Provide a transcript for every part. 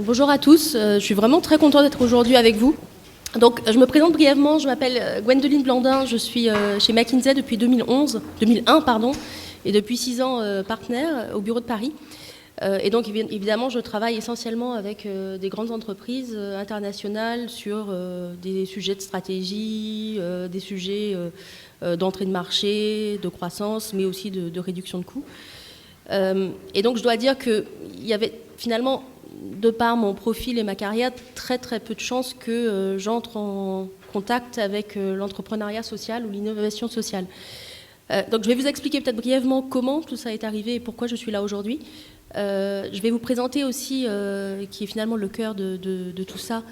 Bonjour à tous, je suis vraiment très contente d'être aujourd'hui avec vous. Donc, je me présente brièvement, je m'appelle Gwendoline Blandin, je suis chez McKinsey depuis 2001, et depuis 6 ans partenaire au bureau de Paris. Et donc, évidemment, je travaille essentiellement avec des grandes entreprises internationales sur des sujets de stratégie, des sujets d'entrée de marché, de croissance, mais aussi de réduction de coûts. Et donc, je dois dire qu'il y avait finalement, de par mon profil et ma carrière, très très peu de chances que j'entre en contact avec l'entrepreneuriat social ou l'innovation sociale. Donc, je vais vous expliquer peut-être brièvement comment tout ça est arrivé et pourquoi je suis là aujourd'hui. Je vais vous présenter aussi, qui est finalement le cœur de tout ça,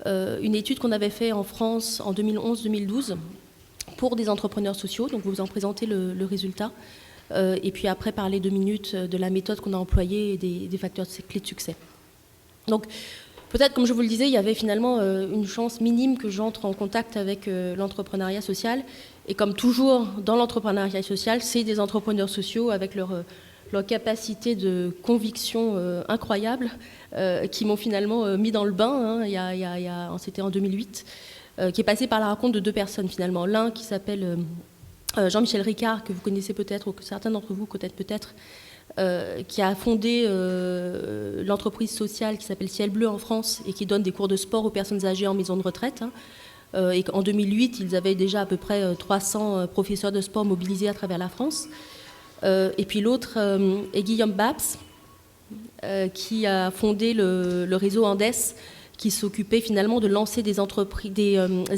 une étude qu'on avait faite en France en 2011-2012 pour des entrepreneurs sociaux. Donc, je vais vous en présenter le résultat. Et puis après, parler 2 minutes de la méthode qu'on a employée et des facteurs clés de succès. Donc, peut-être, comme je vous le disais, il y avait finalement une chance minime que j'entre en contact avec l'entrepreneuriat social. Et comme toujours dans l'entrepreneuriat social, c'est des entrepreneurs sociaux avec leur capacité de conviction incroyable qui m'ont finalement mis dans le bain, c'était en 2008, qui est passé par la rencontre de 2 personnes finalement. L'un qui s'appelle Jean-Michel Ricard, que vous connaissez peut-être, ou que certains d'entre vous connaissent peut-être, qui a fondé l'entreprise sociale qui s'appelle Ciel Bleu en France et qui donne des cours de sport aux personnes âgées en maison de retraite. Et en 2008, ils avaient déjà à peu près 300 professeurs de sport mobilisés à travers la France. Et puis l'autre est Guillaume Babs, qui a fondé le réseau Andes, qui s'occupait finalement de lancer des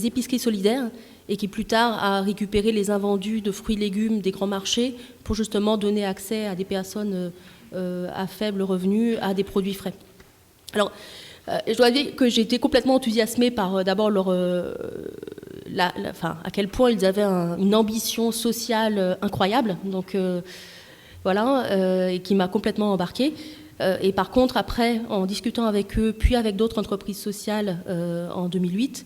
épiceries solidaires et qui plus tard a récupéré les invendus de fruits et légumes des grands marchés pour justement donner accès à des personnes à faible revenu à des produits frais. Alors, je dois dire que j'ai été complètement enthousiasmée par d'abord à quel point ils avaient une ambition sociale incroyable, donc et qui m'a complètement embarquée. Et par contre, après, en discutant avec eux, puis avec d'autres entreprises sociales en 2008,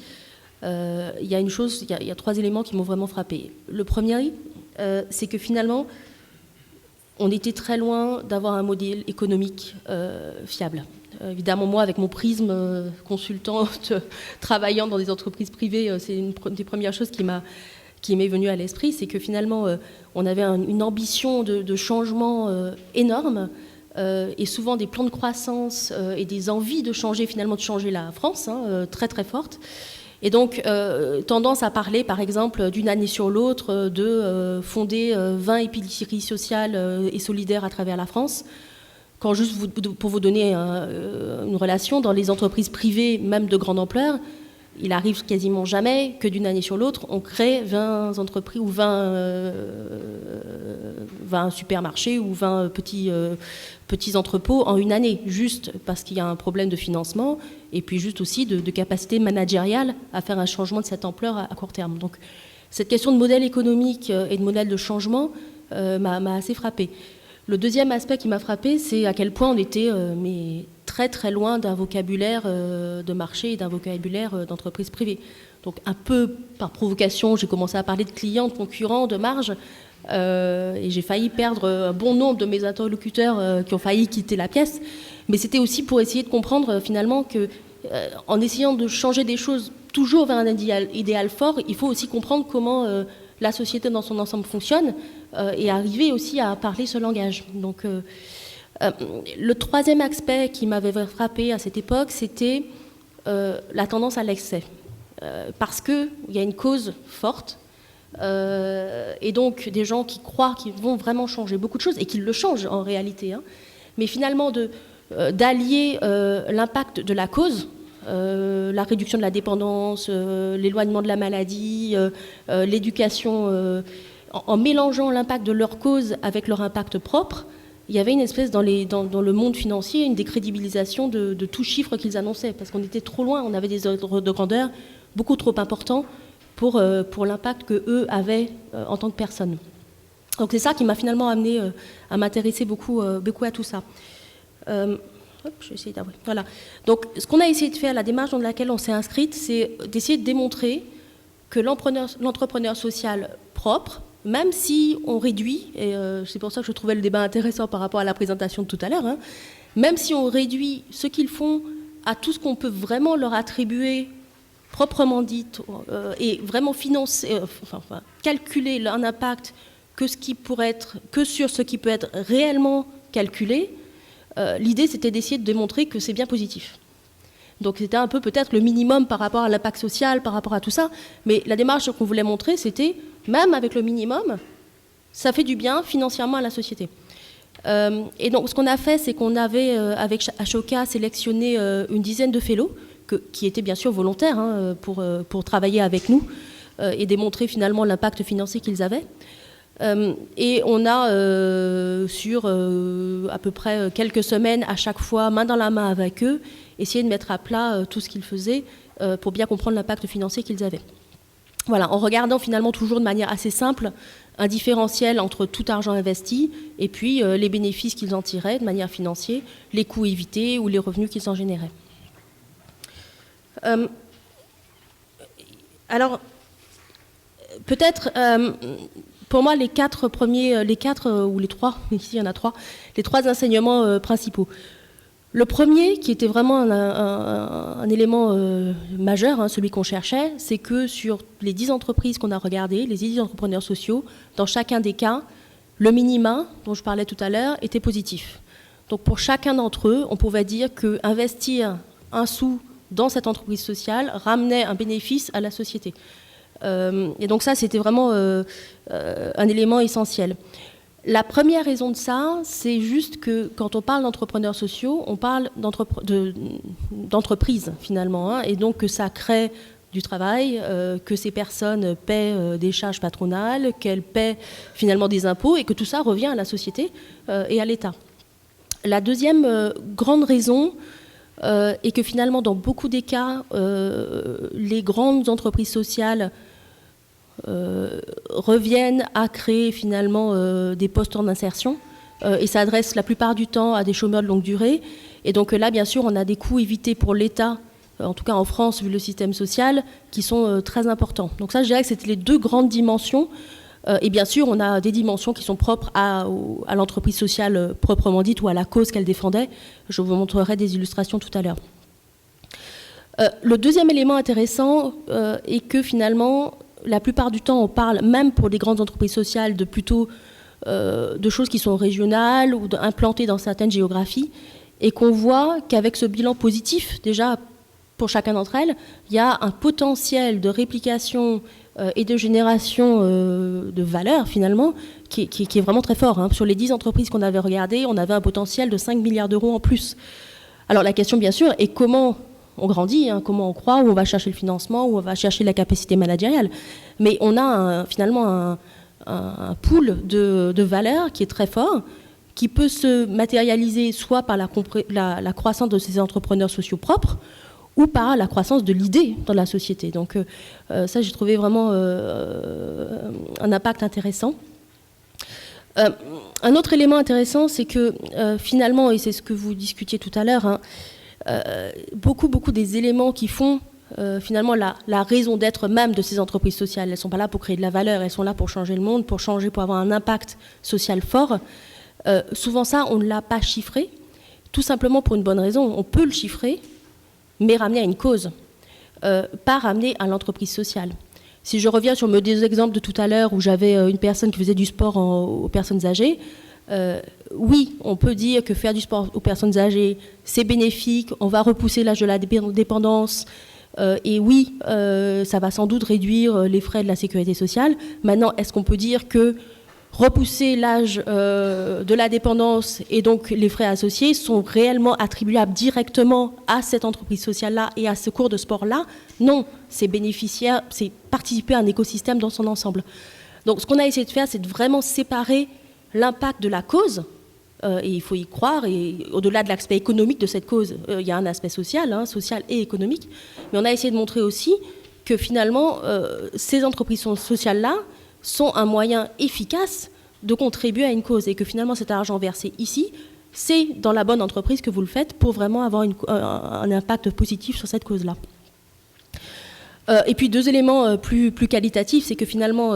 il y a 3 éléments qui m'ont vraiment frappée. Le premier, c'est que finalement, on était très loin d'avoir un modèle économique fiable. Évidemment, moi, avec mon prisme consultante, travaillant dans des entreprises privées, c'est une des premières choses qui m'est venue à l'esprit, c'est que finalement, on avait une ambition de changement énorme, et souvent des plans de croissance et des envies de changer la France, très très fortes. Et donc, tendance à parler, par exemple, d'une année sur l'autre, de fonder 20 épiceries sociales et solidaires à travers la France. Quand juste pour vous donner une relation, dans les entreprises privées, même de grande ampleur, il arrive quasiment jamais que d'une année sur l'autre, on crée 20 entreprises ou 20 supermarchés ou 20 petits entrepôts en une année, juste parce qu'il y a un problème de financement et puis juste aussi de capacité managériale à faire un changement de cette ampleur à court terme. Donc cette question de modèle économique et de modèle de changement m'a assez frappée. Le deuxième aspect qui m'a frappée, c'est à quel point on était très très loin d'un vocabulaire de marché et d'un vocabulaire d'entreprise privée. Donc un peu par provocation, j'ai commencé à parler de clients, de concurrents, de marge, et j'ai failli perdre un bon nombre de mes interlocuteurs qui ont failli quitter la pièce. Mais c'était aussi pour essayer de comprendre finalement que, en essayant de changer des choses toujours vers un idéal fort, il faut aussi comprendre comment la société dans son ensemble fonctionne et arriver aussi à parler ce langage. Donc, le troisième aspect qui m'avait frappé à cette époque, c'était la tendance à l'excès. Parce qu'il y a une cause forte, et donc des gens qui croient qu'ils vont vraiment changer beaucoup de choses, et qu'ils le changent en réalité, mais finalement d'allier l'impact de la cause, la réduction de la dépendance, l'éloignement de la maladie, l'éducation, en mélangeant l'impact de leur cause avec leur impact propre. Il y avait une espèce dans le monde financier, une décrédibilisation de tout chiffre qu'ils annonçaient, parce qu'on était trop loin, on avait des ordres de grandeur beaucoup trop importants pour l'impact qu'eux avaient en tant que personnes. Donc c'est ça qui m'a finalement amené à m'intéresser beaucoup à tout ça. Je vais essayer d'avoir. Voilà. Donc ce qu'on a essayé de faire, la démarche dans laquelle on s'est inscrite, c'est d'essayer de démontrer que l'entrepreneur social propre, même si on réduit, et c'est pour ça que je trouvais le débat intéressant par rapport à la présentation de tout à l'heure, même si on réduit ce qu'ils font à tout ce qu'on peut vraiment leur attribuer proprement dit, et vraiment financer, calculer un impact que sur ce qui peut être réellement calculé, l'idée c'était d'essayer de démontrer que c'est bien positif. Donc c'était un peu peut-être le minimum par rapport à l'impact social, par rapport à tout ça, mais la démarche qu'on voulait montrer, c'était, même avec le minimum, ça fait du bien financièrement à la société. Et donc ce qu'on a fait, c'est qu'on avait, avec Ashoka, sélectionné une dizaine de fellows, qui étaient bien sûr volontaires pour travailler avec nous et démontrer finalement l'impact financier qu'ils avaient. Et on a, sur à peu près quelques semaines, à chaque fois, main dans la main avec eux, essayé de mettre à plat tout ce qu'ils faisaient pour bien comprendre l'impact financier qu'ils avaient. Voilà, en regardant finalement toujours de manière assez simple un différentiel entre tout argent investi et puis les bénéfices qu'ils en tiraient de manière financière, les coûts évités ou les revenus qu'ils en généraient. Alors, peut-être, pour moi, les quatre ou les trois, ici il y en a trois, les trois enseignements principaux. Le premier, qui était vraiment un élément majeur, celui qu'on cherchait, c'est que sur les 10 entreprises qu'on a regardées, les 10 entrepreneurs sociaux, dans chacun des cas, le minima, dont je parlais tout à l'heure, était positif. Donc pour chacun d'entre eux, on pouvait dire qu'investir un sou dans cette entreprise sociale ramenait un bénéfice à la société. Et donc ça, c'était vraiment un élément essentiel. La première raison de ça, c'est juste que quand on parle d'entrepreneurs sociaux, on parle d'entreprise finalement, et donc que ça crée du travail, que ces personnes paient des charges patronales, qu'elles paient finalement des impôts, et que tout ça revient à la société et à l'État. La deuxième grande raison est que finalement, dans beaucoup des cas, les grandes entreprises sociales reviennent à créer finalement des postes en insertion et s'adressent la plupart du temps à des chômeurs de longue durée. Et donc là, bien sûr, on a des coûts évités pour l'État, en tout cas en France, vu le système social, qui sont très importants. Donc ça, je dirais que c'était les deux grandes dimensions. Et bien sûr, on a des dimensions qui sont propres à l'entreprise sociale proprement dite ou à la cause qu'elle défendait. Je vous montrerai des illustrations tout à l'heure. Le deuxième élément intéressant est que finalement, la plupart du temps, on parle, même pour les grandes entreprises sociales, de plutôt de choses qui sont régionales ou implantées dans certaines géographies, et qu'on voit qu'avec ce bilan positif, déjà pour chacun d'entre elles, il y a un potentiel de réplication et de génération de valeur, finalement, qui est vraiment très fort. Sur les 10 entreprises qu'on avait regardées, on avait un potentiel de 5 milliards d'euros en plus. Alors la question, bien sûr, est comment on grandit, comment on croit, où on va chercher le financement, où on va chercher la capacité managériale. Mais on a finalement un pool de valeurs qui est très fort, qui peut se matérialiser soit par la croissance de ces entrepreneurs sociaux propres, ou par la croissance de l'idée dans la société. Donc ça, j'ai trouvé vraiment un impact intéressant. Un autre élément intéressant, c'est que finalement, et c'est ce que vous discutiez tout à l'heure, beaucoup des éléments qui font finalement la raison d'être même de ces entreprises sociales, elles ne sont pas là pour créer de la valeur, elles sont là pour changer le monde, pour avoir un impact social fort. Souvent ça, on ne l'a pas chiffré, tout simplement pour une bonne raison. On peut le chiffrer, mais ramener à une cause, pas ramener à l'entreprise sociale. Si je reviens sur mes deux exemples de tout à l'heure où j'avais une personne qui faisait du sport aux personnes âgées, oui, on peut dire que faire du sport aux personnes âgées, c'est bénéfique, on va repousser l'âge de la dépendance, et oui, ça va sans doute réduire les frais de la sécurité sociale. Maintenant, est-ce qu'on peut dire que repousser l'âge de la dépendance et donc les frais associés sont réellement attribuables directement à cette entreprise sociale-là et à ce cours de sport-là? Non, c'est bénéficiaire, c'est participer à un écosystème dans son ensemble. Donc ce qu'on a essayé de faire, c'est de vraiment séparer l'impact de la cause, et il faut y croire, et au-delà de l'aspect économique de cette cause, il y a un aspect social, social et économique, mais on a essayé de montrer aussi que finalement, ces entreprises sociales-là sont un moyen efficace de contribuer à une cause et que finalement cet argent versé ici, c'est dans la bonne entreprise que vous le faites pour vraiment avoir un impact positif sur cette cause-là. Et puis deux éléments plus qualitatifs, c'est que finalement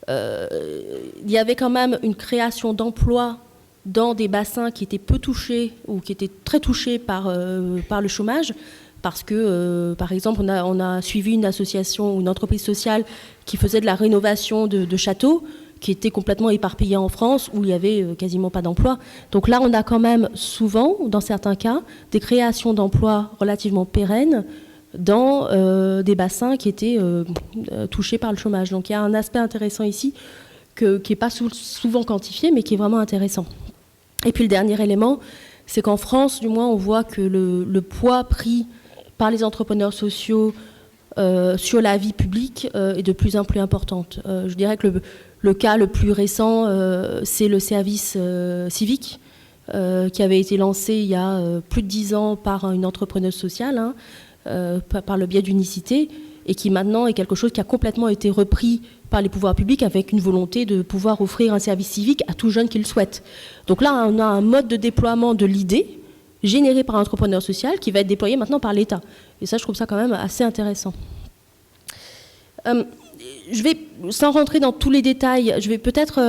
il y avait quand même une création d'emplois dans des bassins qui étaient peu touchés ou qui étaient très touchés par le chômage, parce que, par exemple, on a suivi une association ou une entreprise sociale qui faisait de la rénovation de châteaux, qui était complètement éparpillée en France, où il n'y avait quasiment pas d'emploi. Donc là, on a quand même souvent, dans certains cas, des créations d'emplois relativement pérennes dans des bassins qui étaient touchés par le chômage. Donc il y a un aspect intéressant ici qui n'est pas souvent quantifié, mais qui est vraiment intéressant. Et puis le dernier élément, c'est qu'en France, du moins, on voit que le poids pris par les entrepreneurs sociaux sur la vie publique est de plus en plus importante. Je dirais que le cas le plus récent, c'est le service civique qui avait été lancé il y a plus de 10 ans par une entrepreneuse sociale, par le biais d'Unicité, et qui maintenant est quelque chose qui a complètement été repris par les pouvoirs publics avec une volonté de pouvoir offrir un service civique à tout jeune qui le souhaite. Donc là, on a un mode de déploiement de l'idée généré par un entrepreneur social qui va être déployé maintenant par l'État. Et ça, je trouve ça quand même assez intéressant. Je vais, sans rentrer dans tous les détails, je vais peut-être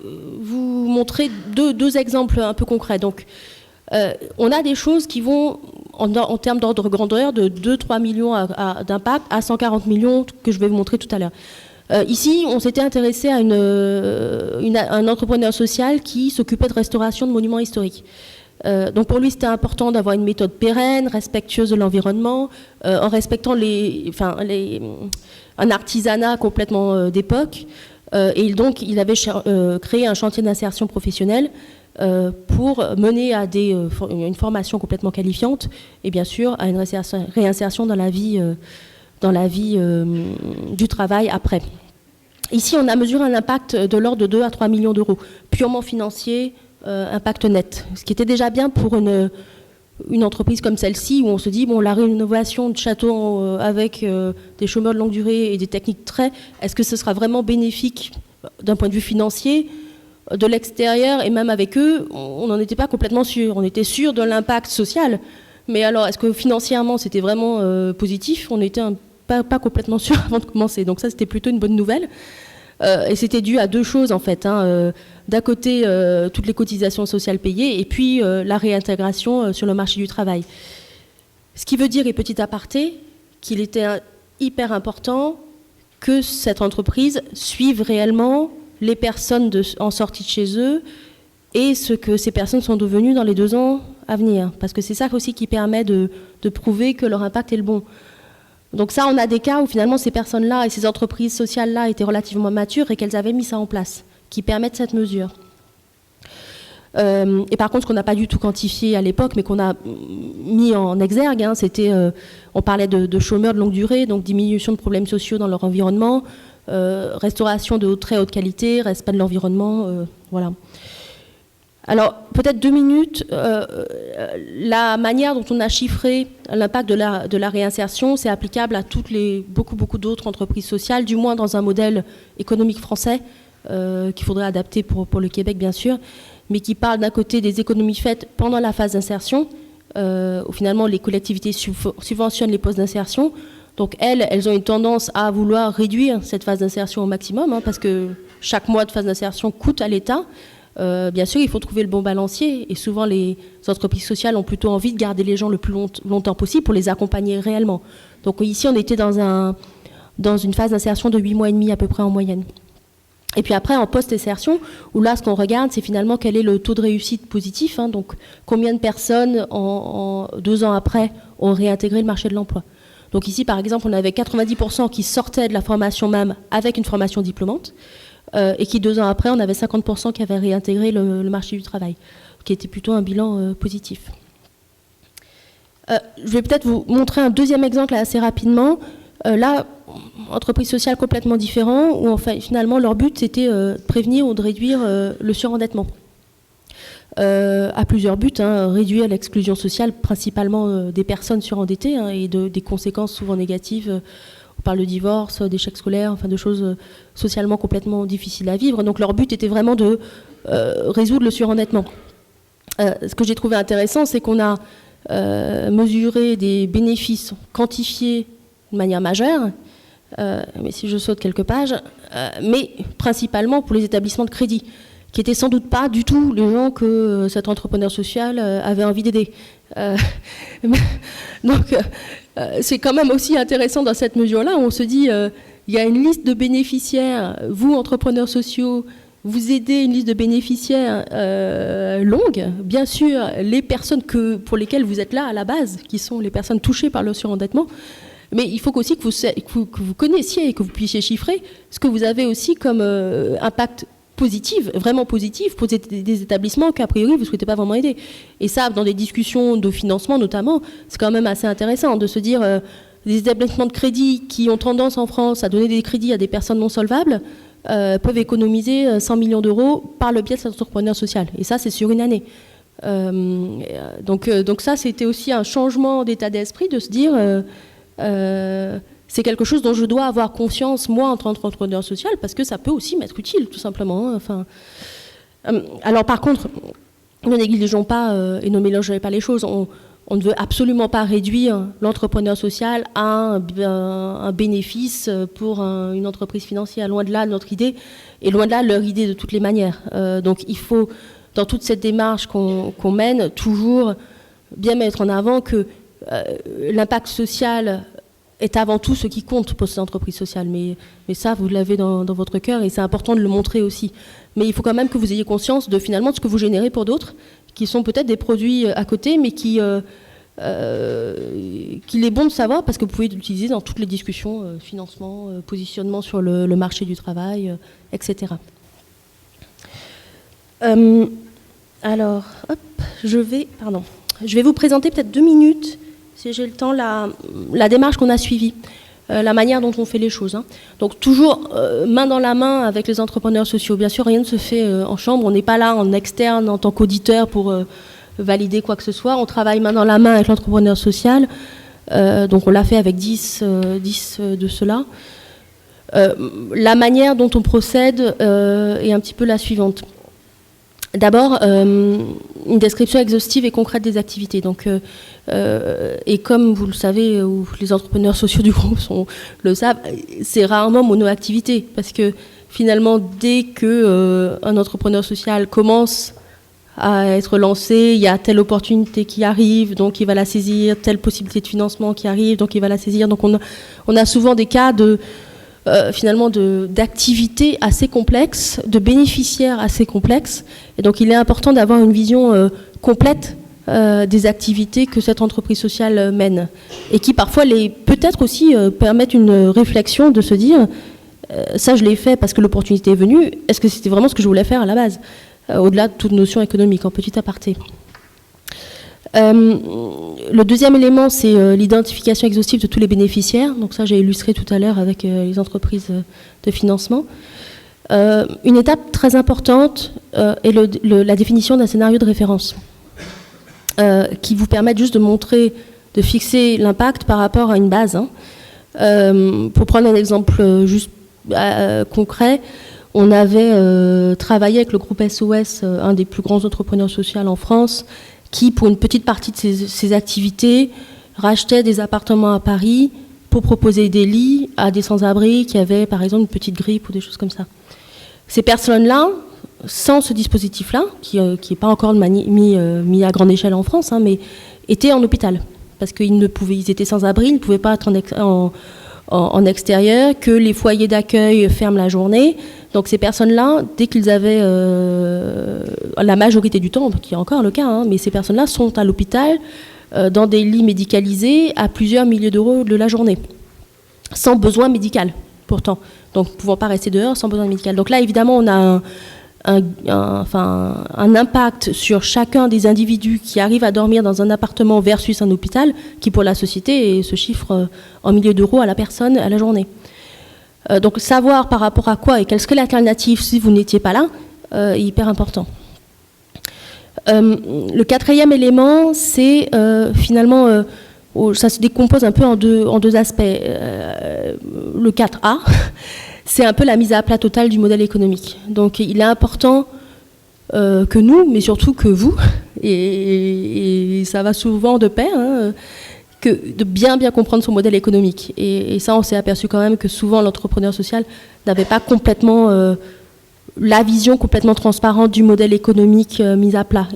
vous montrer deux exemples un peu concrets. Donc, on a des choses qui vont, en termes d'ordre grandeur, de 2-3 millions d'impact à 140 millions que je vais vous montrer tout à l'heure. Ici, on s'était intéressé à un entrepreneur social qui s'occupait de restauration de monuments historiques. Donc pour lui, c'était important d'avoir une méthode pérenne, respectueuse de l'environnement, en respectant un artisanat complètement d'époque. Et donc, il avait créé un chantier d'insertion professionnelle pour mener à une formation complètement qualifiante et bien sûr à une réinsertion dans la vie du travail après. Ici, on a mesuré un impact de l'ordre de 2 à 3 millions d'euros, purement financier, impact net. Ce qui était déjà bien pour une entreprise comme celle-ci, où on se dit, bon, la rénovation de châteaux avec des chômeurs de longue durée et des techniques est-ce que ce sera vraiment bénéfique d'un point de vue financier ? De l'extérieur, et même avec eux, on n'en était pas complètement sûr. On était sûr de l'impact social. Mais alors, est-ce que financièrement, c'était vraiment positif ? On n'était pas complètement sûr avant de commencer. Donc ça, c'était plutôt une bonne nouvelle. Et c'était dû à deux choses, en fait. D'un côté, toutes les cotisations sociales payées, et puis la réintégration sur le marché du travail. Ce qui veut dire, et petit aparté, qu'il était hyper important que cette entreprise suive réellement les personnes en sortie de chez eux et ce que ces personnes sont devenues dans les 2 ans à venir. Parce que c'est ça aussi qui permet de prouver que leur impact est le bon. Donc ça, on a des cas où finalement ces personnes-là et ces entreprises sociales-là étaient relativement matures et qu'elles avaient mis ça en place, qui permettent cette mesure. Et par contre, ce qu'on n'a pas du tout quantifié à l'époque, mais qu'on a mis en exergue, c'était, on parlait de chômeurs de longue durée, donc diminution de problèmes sociaux dans leur environnement, restauration de très haute qualité, respect de l'environnement, voilà. Alors, peut-être 2 minutes, la manière dont on a chiffré l'impact de la réinsertion, c'est applicable à beaucoup d'autres entreprises sociales, du moins dans un modèle économique français, qu'il faudrait adapter pour le Québec, bien sûr, mais qui parle d'un côté des économies faites pendant la phase d'insertion, où finalement les collectivités subventionnent les postes d'insertion. Donc elles ont une tendance à vouloir réduire cette phase d'insertion au maximum, parce que chaque mois de phase d'insertion coûte à l'État. Bien sûr, il faut trouver le bon balancier, et souvent les entreprises sociales ont plutôt envie de garder les gens le plus longtemps possible pour les accompagner réellement. Donc ici, on était dans une phase d'insertion de 8 mois et demi à peu près en moyenne. Et puis après, en post-insertion, où là, ce qu'on regarde, c'est finalement quel est le taux de réussite positif, donc combien de personnes, en 2 ans après, ont réintégré le marché de l'emploi. Donc ici, par exemple, on avait 90% qui sortaient de la formation MAM avec une formation diplômante, et qui 2 ans après, on avait 50% qui avaient réintégré le marché du travail, qui était plutôt un bilan positif. Je vais peut-être vous montrer un deuxième exemple assez rapidement. Là, entreprise sociale complètement différente, où enfin, finalement leur but c'était de prévenir ou de réduire le surendettement. À plusieurs buts, réduire l'exclusion sociale principalement des personnes surendettées et des conséquences souvent négatives. On parle de divorce, d'échecs scolaires, enfin de choses socialement complètement difficiles à vivre. Donc leur but était vraiment de résoudre le surendettement. Ce que j'ai trouvé intéressant, c'est qu'on a mesuré des bénéfices quantifiés de manière majeure, mais si je saute quelques pages, mais principalement pour les établissements de crédit, qui n'étaient sans doute pas du tout les gens que cet entrepreneur social avait envie d'aider. Donc, c'est quand même aussi intéressant dans cette mesure-là. On se dit, il y a une liste de bénéficiaires, vous, entrepreneurs sociaux, vous aidez une liste de bénéficiaires longue. Bien sûr, les personnes pour lesquelles vous êtes là à la base, qui sont les personnes touchées par le surendettement, mais il faut aussi que vous connaissiez et que vous puissiez chiffrer ce que vous avez aussi comme impact positif, vraiment positif, pour des établissements qu'a priori vous ne souhaitez pas vraiment aider. Et ça, dans des discussions de financement notamment, c'est quand même assez intéressant de se dire des établissements de crédit qui ont tendance en France à donner des crédits à des personnes non solvables peuvent économiser 100 millions d'euros par le biais de cet entrepreneur social. Et ça, c'est sur une année. Donc ça, c'était aussi un changement d'état d'esprit de se dire c'est quelque chose dont je dois avoir conscience, moi, en tant qu'entrepreneur social, parce que ça peut aussi m'être utile, tout simplement. Enfin, alors, par contre, ne négligeons pas et ne mélangeons pas les choses. On ne veut absolument pas réduire l'entrepreneur social à un bénéfice pour une entreprise financière. Loin de là, notre idée, et loin de là, leur idée de toutes les manières. Donc, il faut, dans toute cette démarche qu'on mène, toujours bien mettre en avant que l'impact social est avant tout ce qui compte pour cette entreprise sociale. Mais ça, vous l'avez dans votre cœur et c'est important de le montrer aussi. Mais il faut quand même que vous ayez conscience de finalement de ce que vous générez pour d'autres, qui sont peut-être des produits à côté, mais qu'il est bon de savoir parce que vous pouvez l'utiliser dans toutes les discussions, financement, positionnement sur le marché du travail, etc. Alors, hop, je vais vous présenter peut-être 2 minutes si j'ai le temps, la démarche qu'on a suivie, la manière dont on fait les choses. Donc toujours main dans la main avec les entrepreneurs sociaux. Bien sûr, rien ne se fait en chambre. On n'est pas là en externe en tant qu'auditeur pour valider quoi que ce soit. On travaille main dans la main avec l'entrepreneur social. Donc on l'a fait avec 10 de ceux-là. La manière dont on procède est un petit peu la suivante. D'abord, une description exhaustive et concrète des activités. Donc, et comme vous le savez, ou les entrepreneurs sociaux du groupe le savent, c'est rarement mono-activité. Parce que finalement, dès qu'un entrepreneur social commence à être lancé, il y a telle opportunité qui arrive, donc il va la saisir, telle possibilité de financement qui arrive, donc il va la saisir. Donc on a souvent des cas finalement d'activités assez complexes, de bénéficiaires assez complexes. Et donc il est important d'avoir une vision complète des activités que cette entreprise sociale mène. Et qui parfois peut-être aussi permettent une réflexion de se dire ça je l'ai fait parce que l'opportunité est venue, est-ce que c'était vraiment ce que je voulais faire à la base au-delà de toute notion économique, en petit aparté. Le deuxième élément, c'est l'identification exhaustive de tous les bénéficiaires. Donc ça, j'ai illustré tout à l'heure avec les entreprises de financement. Une étape très importante est la définition d'un scénario de référence qui vous permet juste de montrer, de fixer l'impact par rapport à une base. Pour prendre un exemple juste concret, on avait travaillé avec le groupe SOS, un des plus grands entrepreneurs sociaux en France, qui, pour une petite partie de ses activités, rachetait des appartements à Paris pour proposer des lits à des sans-abri qui avaient, par exemple, une petite grippe ou des choses comme ça. Ces personnes-là, sans ce dispositif-là, qui n'est pas encore mis à grande échelle en France, mais étaient en hôpital. Parce qu'ils étaient sans-abri, ils ne pouvaient pas être en extérieur, que les foyers d'accueil ferment la journée. Donc ces personnes-là, dès qu'ils avaient la majorité du temps, qui est encore le cas, mais ces personnes-là sont à l'hôpital dans des lits médicalisés à plusieurs milliers d'euros de la journée, sans besoin médical pourtant, donc ne pouvant pas rester dehors sans besoin médical. Donc là, évidemment, on a un impact sur chacun des individus qui arrivent à dormir dans un appartement versus un hôpital, qui pour la société se chiffre en milliers d'euros à la personne à la journée. Donc savoir par rapport à quoi et quelle serait l'alternative si vous n'étiez pas là est hyper important. Le quatrième élément, c'est finalement, ça se décompose un peu en deux aspects. Le 4A, c'est un peu la mise à plat totale du modèle économique. Donc il est important que nous, mais surtout que vous, et ça va souvent de pair, de bien comprendre son modèle économique. Et ça, on s'est aperçu quand même que souvent l'entrepreneur social n'avait pas complètement la vision complètement transparente du modèle économique mis à plat.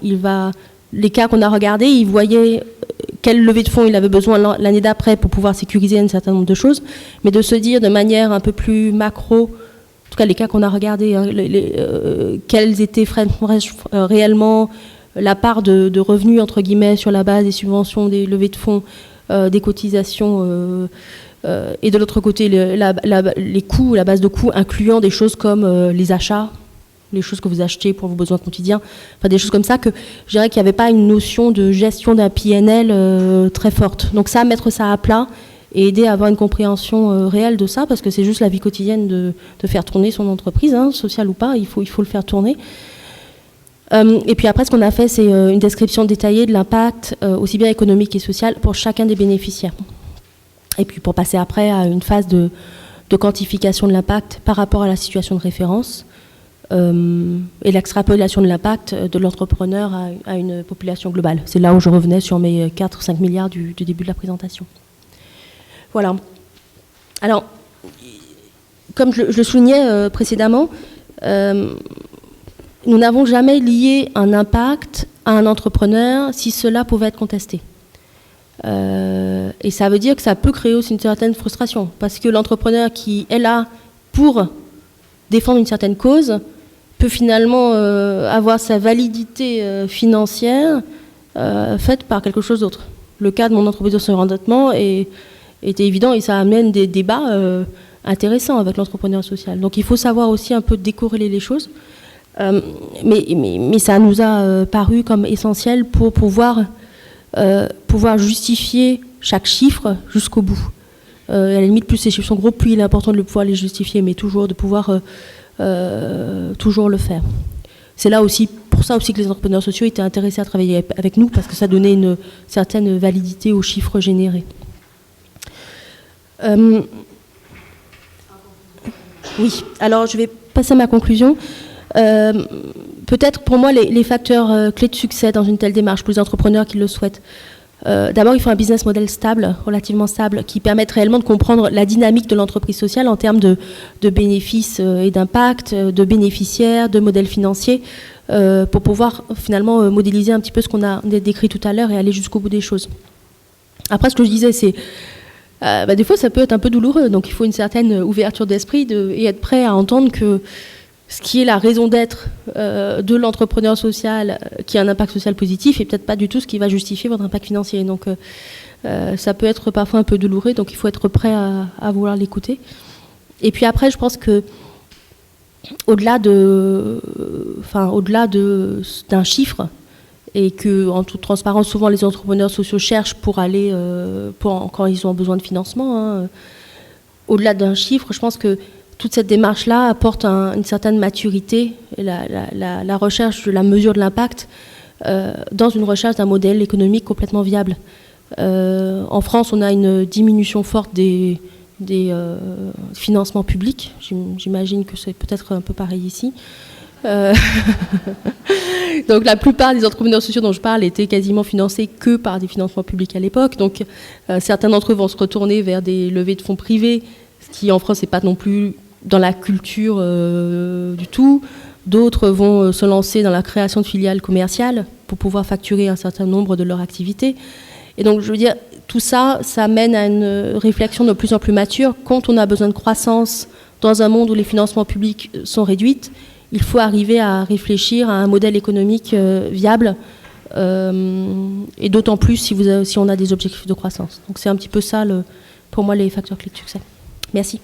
Les cas qu'on a regardés, ils voyaient quelle levée de fonds il avait besoin l'année d'après pour pouvoir sécuriser un certain nombre de choses, mais de se dire de manière un peu plus macro, en tout cas les cas qu'on a regardés, hein, quelles étaient réellement la part de revenus, entre guillemets, sur la base des subventions, des levées de fonds, des cotisations, et de l'autre côté, les coûts, la base de coûts, incluant des choses comme les achats, les choses que vous achetez pour vos besoins quotidiens, enfin des choses comme ça, que je dirais qu'il n'y avait pas une notion de gestion d'un PNL très forte. Donc ça, mettre ça à plat et aider à avoir une compréhension réelle de ça, parce que c'est juste la vie quotidienne de faire tourner son entreprise, hein, sociale ou pas, il faut le faire tourner. Et puis après, ce qu'on a fait, c'est une description détaillée de l'impact, aussi bien économique et social, pour chacun des bénéficiaires. Et puis pour passer après à une phase de quantification de l'impact par rapport à la situation de référence, et l'extrapolation de l'impact de l'entrepreneur à une population globale. C'est là où je revenais sur mes 4-5 milliards du début de la présentation. Voilà. Alors, comme je le soulignais précédemment, nous n'avons jamais lié un impact à un entrepreneur si cela pouvait être contesté. Et ça veut dire que ça peut créer aussi une certaine frustration, parce que l'entrepreneur qui est là pour défendre une certaine cause peut finalement avoir sa validité financière faite par quelque chose d'autre. Le cas de mon entreprise de surendettement était évident et ça amène des débats intéressants avec l'entrepreneur social. Donc il faut savoir aussi un peu décorréler les choses. Mais ça nous a paru comme essentiel pour pouvoir justifier chaque chiffre jusqu'au bout. À la limite, plus ces chiffres sont gros, plus il est important de pouvoir les justifier, mais toujours de pouvoir toujours le faire. C'est là aussi, pour ça aussi que les entrepreneurs sociaux étaient intéressés à travailler avec nous, parce que ça donnait une certaine validité aux chiffres générés. Oui, alors je vais passer à ma conclusion. Peut-être pour moi les facteurs clés de succès dans une telle démarche pour les entrepreneurs qui le souhaitent. D'abord, il faut un business model stable, relativement stable, qui permette réellement de comprendre la dynamique de l'entreprise sociale en termes de bénéfices et d'impact, de bénéficiaires, de modèles financiers, pour pouvoir finalement modéliser un petit peu ce qu'on a décrit tout à l'heure et aller jusqu'au bout des choses. Après, ce que je disais, c'est des fois, ça peut être un peu douloureux, donc il faut une certaine ouverture d'esprit et être prêt à entendre que ce qui est la raison d'être de l'entrepreneur social qui a un impact social positif et peut-être pas du tout ce qui va justifier votre impact financier. Donc ça peut être parfois un peu douloureux, donc il faut être prêt à vouloir l'écouter. Et puis après, je pense que au-delà d'un chiffre, et que en toute transparence, souvent les entrepreneurs sociaux cherchent pour aller quand ils ont besoin de financement, hein, au-delà d'un chiffre, je pense que toute cette démarche-là apporte une certaine maturité, et la recherche de la mesure de l'impact dans une recherche d'un modèle économique complètement viable. En France, on a une diminution forte des financements publics. J'imagine que c'est peut-être un peu pareil ici. Donc la plupart des entrepreneurs sociaux dont je parle étaient quasiment financés que par des financements publics à l'époque. Donc certains d'entre eux vont se retourner vers des levées de fonds privés, ce qui en France n'est pas non plus dans la culture du tout. D'autres vont se lancer dans la création de filiales commerciales pour pouvoir facturer un certain nombre de leurs activités. Et donc, je veux dire, tout ça, ça mène à une réflexion de plus en plus mature. Quand on a besoin de croissance dans un monde où les financements publics sont réduits, il faut arriver à réfléchir à un modèle économique viable, et d'autant plus si on a des objectifs de croissance. Donc, c'est un petit peu ça, pour moi, les facteurs clés de succès. Merci.